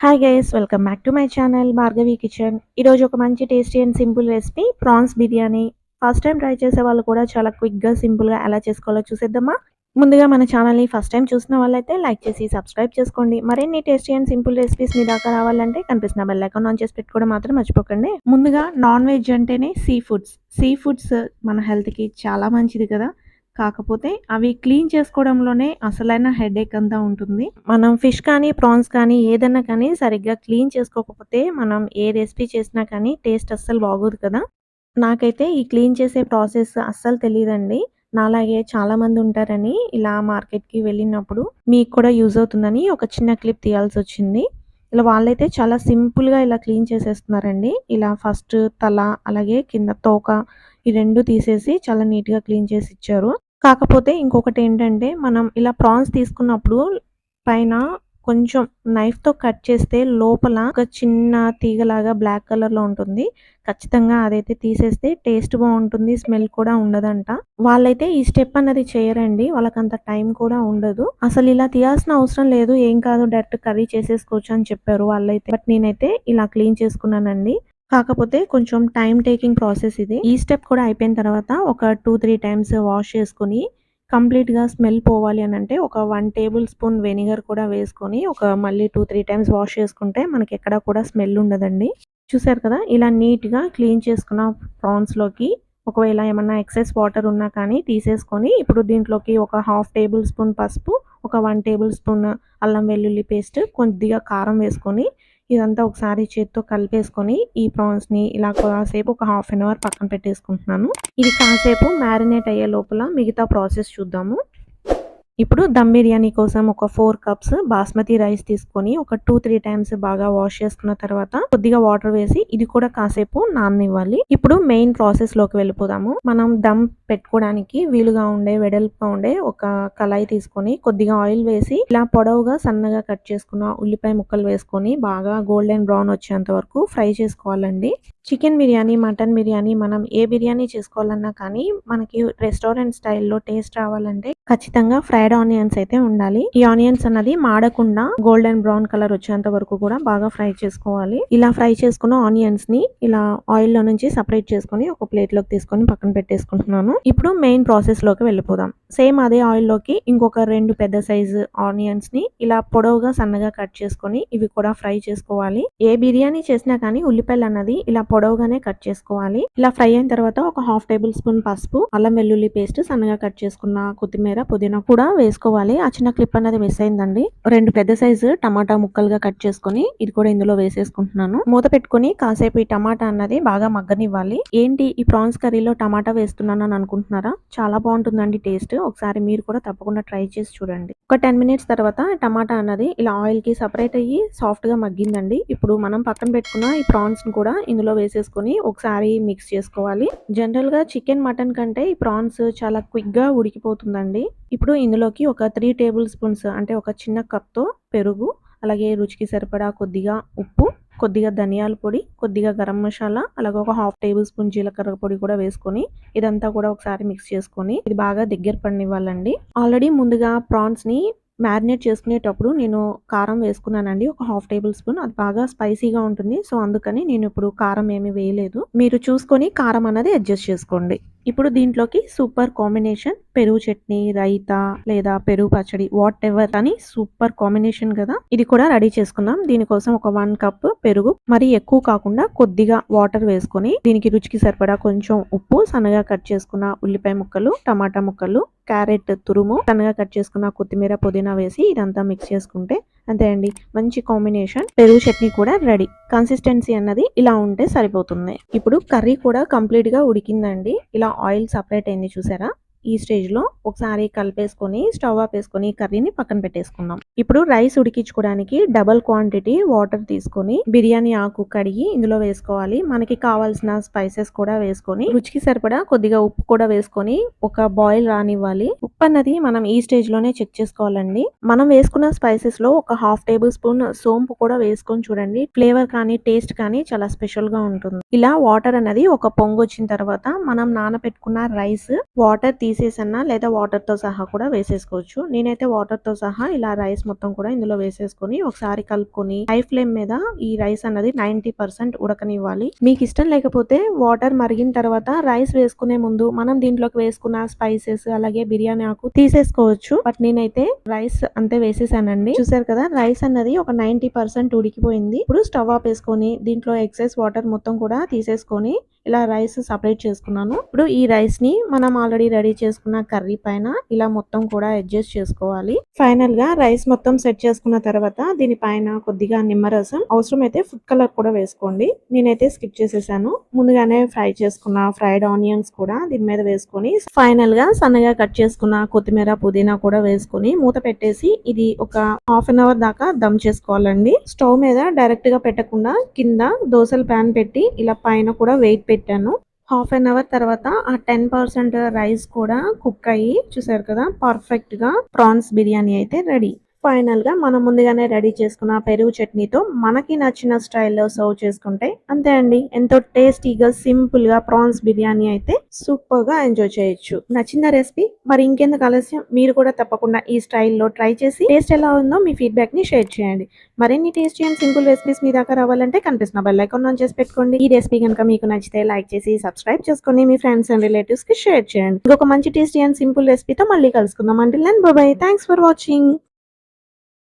Hi guys welcome back to my channel Bhargavi kitchen. ఈరోజు ఒక మంచి tasty and simple recipe prawns biryani. First time try చేసే వాళ్ళు కూడా చాలా క్విక్గా సింపుల్గా ఎలా చేసుకోవాలో చూసేద్దామా. ముందుగా మన ఛానల్ని ఫస్ట్ టైం చూసిన వాళ్ళైతే లైక్ చేసి సబ్స్క్రైబ్ చేసుకోండి. మరిన్ని టేస్టీ అండ్ సింపుల్ రెసిపీస్ మీ దాకా రావాలంటే కనిపిస్తున్న బెల్ ఐకాన్ ఆన్ చేసి పెట్టుకోవడం మాత్రం మర్చిపోకండి. ముందుగా నాన్ వెజ్ అంటేనే సీ ఫుడ్స్ మన హెల్త్కి చాలా మంచిది కదా. కాకపోతే అవి క్లీన్ చేసుకోవడంలోనే అసలైన హెడేక్ అంతా ఉంటుంది. మనం ఫిష్ కానీ ప్రాన్స్ కానీ ఏదన్నా కానీ సరిగ్గా క్లీన్ చేసుకోకపోతే మనం ఏ రెసిపీ చేసినా కానీ టేస్ట్ అస్సలు బాగోదు కదా. నాకైతే ఈ క్లీన్ చేసే ప్రాసెస్ అస్సలు తెలియదండి. నాలాగే చాలా మంది ఉంటారని ఇలా మార్కెట్కి వెళ్ళినప్పుడు మీకు కూడా యూజ్ అవుతుందని ఒక చిన్న క్లిప్ తీయాల్సి వచ్చింది. ఇలా వాళ్ళైతే చాలా సింపుల్గా ఇలా క్లీన్ చేసేస్తున్నారండి. ఇలా ఫస్ట్ తల అలాగే కింద తోక ఈ రెండు తీసేసి చాలా నీట్గా క్లీన్ చేసి ఇచ్చారు. కాకపోతే ఇంకొకటేంటంటే, మనం ఇలా ప్రాన్స్ తీసుకున్నప్పుడు పైన కొంచెం నైఫ్‌తో కట్ చేస్తే లోపల ఒక చిన్న తీగలాగా బ్లాక్ కలర్‌లో ఉంటుంది. ఖచ్చితంగా అదైతే తీసేస్తే టేస్ట్ బావుంటుంది. స్మెల్ కూడా ఉండదంట. వాళ్ళైతే ఈ స్టెప్ అన్నది చేయరండి. వాళ్ళకంత టైం కూడా ఉండదు. అసలిలా తీయాల్సిన అవసరం లేదు. ఏం కాదు డైరెక్ట్ కర్రీ చేసేసుకోవచ్చు అని చెప్పారు వాళ్ళైతే. బట్ నేనైతే ఇలా క్లీన్ చేసుకున్నానండి. కాకపోతే కొంచెం టైమ్ టేకింగ్ ప్రాసెస్ ఇది. ఈ స్టెప్ కూడా అయిపోయిన తర్వాత ఒక 2, 3 టైమ్స్ వాష్ చేసుకొని కంప్లీట్‌గా స్మెల్ పోవాలి అనంటే ఒక 1 టేబుల్ స్పూన్ వెనిగర్ కూడా వేసుకొని మళ్ళీ 2, 3 టైమ్స్ వాష్ చేసుకుంటే మనకెక్కడ కూడా స్మెల్ ఉండదండి. చూసారు కదా! ఇలా నీట్‌గా క్లీన్ చేసుకున్న ప్రాన్స్‌లోకి ఒకవేళ ఏమన్నా ఎక్సెస్ వాటర్ ఉన్నా కానీ తీసేసుకొని ఇప్పుడు దీంట్లోకి ఒక హాఫ్ టేబుల్ స్పూన్ పసుపు, ఒక 1 టేబుల్ స్పూన్ అల్లం వెల్లుల్లి పేస్ట్, కొద్దిగా కారం వేసుకొని ఇదంతా ఒకసారి చేత్తో కలిపేసుకొని ఈ ప్రాన్స్‌ని ఇలా కాసేపు ఒక హాఫ్ అన్ అవర్ పక్కన పెట్టేసుకుంటున్నాను. ఇది కాసేపు మ్యారినేట్ అయ్యే లోపల మిగతా ప్రాసెస్ చూద్దాము. ఇప్పుడు దమ్ బిర్యానీ కోసం ఒక 4 కప్స్ బాస్మతి రైస్ తీసుకొని ఒక 2, 3 టైమ్స్ బాగా వాష్ చేసుకున్న తర్వాత కొద్దిగా వాటర్ వేసి ఇది కూడా కాసేపు నాననివ్వాలి. ఇప్పుడు మెయిన్ ప్రాసెస్ లోకి వెళ్ళిపోదాము. మనం దమ్ పెట్టుకోవడానికి వీలుగా ఉండే వెడల్పుగా ఉండే ఒక కళాయి తీసుకొని కొద్దిగా ఆయిల్ వేసి ఇలా పొడవుగా సన్నగా కట్ చేసుకున్న ఉల్లిపాయ ముక్కలు వేసుకొని బాగా గోల్డెన్ బ్రౌన్ వచ్చేంత వరకు ఫ్రై చేసుకోవాలండి. చికెన్ బిర్యానీ, మటన్ బిర్యానీ మనం ఏ బిర్యానీ చేసుకోవాలన్నా కానీ మనకి రెస్టారెంట్ స్టైల్లో టేస్ట్ రావాలంటే ఖచ్చితంగా ఫ్రైడ్ ఆనియన్స్ అయితే ఉండాలి. ఈ ఆనియన్స్ అన్నది మాడకుండా గోల్డెన్ బ్రౌన్ కలర్ వచ్చేంత వరకు కూడా బాగా ఫ్రై చేసుకోవాలి. ఇలా ఫ్రై చేసుకున్న ఆనియన్స్ ని ఇలా ఆయిల్ లో నుంచి సపరేట్ చేసుకొని ఒక ప్లేట్ లోకి తీసుకొని పక్కన పెట్టేసుకుంటున్నాను. ఇప్పుడు మెయిన్ ప్రాసెస్ లోకి వెళ్ళిపోదాం. సేమ్ అదే ఆయిల్ లోకి ఇంకొక 2 పెద్ద సైజు ఆనియన్స్ ని ఇలా పొడవుగా సన్నగా కట్ చేసుకొని ఇవి కూడా ఫ్రై చేసుకోవాలి. ఏ బిర్యానీ చేసినా కానీ ఉల్లిపాయలు అన్నది ఇలా పొడవుగానే కట్ చేసుకోవాలి. ఇలా ఫ్రై అయిన తర్వాత ఒక హాఫ్ టేబుల్ స్పూన్ పసుపు, అల్లం వెల్లుల్లి పేస్ట్, సన్నగా కట్ చేసుకున్న కొత్తిమీర, పుదీనా కూడా వేసుకోవాలి. ఆ చిన్న క్లిప్ అనేది మిస్ అయిందండి. 2 పెద్ద సైజు టమాటా ముక్కలుగా కట్ చేసుకొని ఇది కూడా ఇందులో వేసేసుకుంటున్నాను. మూత పెట్టుకుని కాసేపు ఈ టమాటా అన్నది బాగా మగ్గనివ్వాలి. ఏంటి ఈ ప్రాన్స్ కర్రీలో టమాటా వేస్తున్నాను అని అనుకుంటున్నారా? చాలా బాగుంటుందండి టేస్ట్. ఒకసారి మీరు కూడా తప్పకుండా ట్రై చేసి చూడండి. ఒక 10 మినిట్స్ తర్వాత టమాటా అన్నది ఇలా ఆయిల్ కి సపరేట్ అయ్యి సాఫ్ట్ గా మగ్గిందండి. ఇప్పుడు మనం పక్కన పెట్టుకున్న ఈ ప్రాన్స్ ని కూడా ఇందులో వేసేసుకొని ఒకసారి మిక్స్ చేసుకోవాలి. జనరల్ గా చికెన్, మటన్ కంటే ఈ ప్రాన్స్ చాలా క్విక్ గా ఉడికిపోతుందండి. ఇప్పుడు ఇందులోకి ఒక 3 టేబుల్ స్పూన్స్ అంటే ఒక చిన్న కప్‌తో పెరుగు, అలాగే రుచికి సరిపడా కొద్దిగా ఉప్పు, కొద్దిగా ధనియాల పొడి, కొద్దిగా గరం మసాలా, అలాగే ఒక హాఫ్ టేబుల్ స్పూన్ జీలకర్ర పొడి కూడా వేసుకొని ఇదంతా కూడా ఒకసారి మిక్స్ చేసుకొని ఇది బాగా దగ్గర పడనివ్వాలండి. ఆల్రెడీ ముందుగా ప్రాన్స్‌ని మ్యారినేట్ చేసుకునేటప్పుడు నేను కారం వేసుకున్నానండి. ఒక హాఫ్ టేబుల్ స్పూన్. అది బాగా స్పైసీగా ఉంటుంది. సో, అందుకని నేను ఇప్పుడు కారం ఏమీ వేయలేదు. మీరు చూసుకొని కారం అన్నది అడ్జస్ట్ చేసుకోండి. ఇప్పుడు దీంట్లోకి సూపర్ కాంబినేషన్ పెరుగు చట్నీ, రైతా లేదా పెరుగు పచ్చడి వాటెవర్ అని సూపర్ కాంబినేషన్ కదా. ఇది కూడా రెడీ చేసుకుందాం. దీనికోసం ఒక 1 కప్ పెరుగు, మరీ ఎక్కువ కాకుండా కొద్దిగా వాటర్ వేసుకొని దీనికి రుచికి సరిపడా కొంచెం ఉప్పు, సన్నగా కట్ చేసుకున్న ఉల్లిపాయ ముక్కలు, టమాటా ముక్కలు, క్యారెట్ తురుము, సన్నగా కట్ చేసుకున్న కొత్తిమీర, పుదీనా వేసి ఇదంతా మిక్స్ చేసుకుంటే అంతే అండి. మంచి కాంబినేషన్ పెరుగు చట్నీ కూడా రెడీ. కన్సిస్టెన్సీ అన్నది ఇలా ఉంటే సరిపోతుంది. ఇప్పుడు కర్రీ కూడా కంప్లీట్ గా ఉడికిందండి. ఇలా ఆయిల్ సపరేట్ అయింది చూసారా. ఈ స్టేజ్ లో ఒకసారి కలిపేసుకొని స్టవ్ ఆపేసుకొని కర్రీని పక్కన పెట్టేసుకుందాం. ఇప్పుడు రైస్ ఉడికించుకోవడానికి డబల్ క్వాంటిటీ వాటర్ తీసుకొని బిర్యానీ ఆకు కడిగి ఇందులో వేసుకోవాలి. మనకి కావాల్సిన స్పైసెస్ కూడా వేసుకొని రుచికి సరిపడా కొద్దిగా ఉప్పు కూడా వేసుకొని ఒక బాయిల్ రానివ్వాలి. ఉప్పు అన్నది మనం ఈ స్టేజ్ లోనే చెక్ చేసుకోవాలండి. మనం వేసుకున్న స్పైసెస్ లో ఒక హాఫ్ టేబుల్ స్పూన్ సోంపు కూడా వేసుకొని చూడండి. ఫ్లేవర్ కానీ టేస్ట్ కానీ చాలా స్పెషల్ గా ఉంటుంది. ఇలా వాటర్ అనేది ఒక పొంగు వచ్చిన తర్వాత మనం నానబెట్టుకున్న రైస్ వాటర్ తీసి తీసేసన్నా లేదా వాటర్‌తో సహా కూడా వేసేసుకోవచ్చు. నేనైతే వాటర్‌తో సహా ఇలా రైస్ మొత్తం కూడా ఇందులో వేసేసుకొని ఒకసారి కలుపుకొని హై ఫ్లేమ్ మీద ఈ రైస్ అన్నది 90% ఉడకనివ్వాలి. మీకు ఇష్టం లేకపోతే వాటర్ మరిగిన తర్వాత రైస్ వేసుకునే ముందు మనం దీంట్లోకి వేసుకున్న స్పైసెస్ అలాగే బిర్యానీ ఆకు తీసేసుకోవచ్చు. బట్ నేనైతే రైస్ అంతే వేసేసానండి. చూసారు కదా రైస్ అన్నది ఒక 90% ఉడికిపోయింది. ఇప్పుడు స్టవ్ ఆపేసుకొని దీంట్లో ఎక్సెస్ వాటర్ మొత్తం కూడా తీసేసుకొని ఇలా రైస్ సపరేట్ చేసుకున్నాను. ఇప్పుడు ఈ రైస్ ని మనం ఆల్రెడీ రెడీ చేసుకున్న కర్రీ పైన ఇలా మొత్తం కూడా అడ్జస్ట్ చేసుకోవాలి. ఫైనల్ గా రైస్ మొత్తం సెట్ చేసుకున్న తర్వాత దీనిపైన కొద్దిగా నిమ్మరసం, అవసరమైతే ఫుడ్ కలర్ కూడా వేసుకోండి. నేనైతే స్కిప్ చేసేసాను. ముందుగానే ఫ్రై చేసుకున్న ఫ్రైడ్ ఆనియన్స్ కూడా దీని మీద వేసుకొని ఫైనల్ గా సన్నగా కట్ చేసుకున్న కొత్తిమీర, పుదీనా కూడా వేసుకొని మూత పెట్టేసి ఇది ఒక హాఫ్ అన్ అవర్ దాకా దమ్ చేసుకోవాలండి. స్టవ్ మీద డైరెక్ట్ గా పెట్టకుండా కింద దోసల ప్యాన్ పెట్టి ఇలా పైన కూడా వెయిట్ పెట్టాను. హాఫ్ అన్ అవర్ తర్వాత ఆ 10% రైస్ కూడా కుక్ అయ్యి చూసారు కదా పర్ఫెక్ట్ గా ప్రాన్స్ బిర్యానీ అయితే రెడీ. ఫైనల్ గా మనం ముందుగానే రెడీ చేసుకున్న పెరుగు చట్నీతో మనకి నచ్చిన స్టైల్లో సర్వ్ చేసుకుంటే అంతే అండి. ఎంతో టేస్టీగా సింపుల్ గా ప్రాన్స్ బిర్యానీ అయితే సూపర్ గా ఎంజాయ్ చేయొచ్చు. నచ్చిందా రెసిపీ? మరి ఇంకెందుకు ఆలస్యం, మీరు కూడా తప్పకుండా ఈ స్టైల్లో ట్రై చేసి టేస్ట్ ఎలా ఉందో మీ ఫీడ్బ్యాక్ ని షేర్ చేయండి. మరిన్ని టేస్టీ అండ్ సింపుల్ రెసిపీస్ మీ దాకా రావాలంటే కనిపిస్తున్న బెల్ ఐకాన్ ఆన్ చేసి పెట్టుకోండి. ఈ రెసిపీ కనుక మీకు నచ్చితే లైక్ చేసి సబ్స్క్రైబ్ చేసుకొని మీ ఫ్రెండ్స్ అండ్ రిలేటివ్స్ కి షేర్ చేయండి. ఇంకొక మంచి టేస్టీ అండ్ సింపుల్ రెసిపీతో మళ్ళీ కలుసుకుందాం. Until then bye bye. Thanks for watching.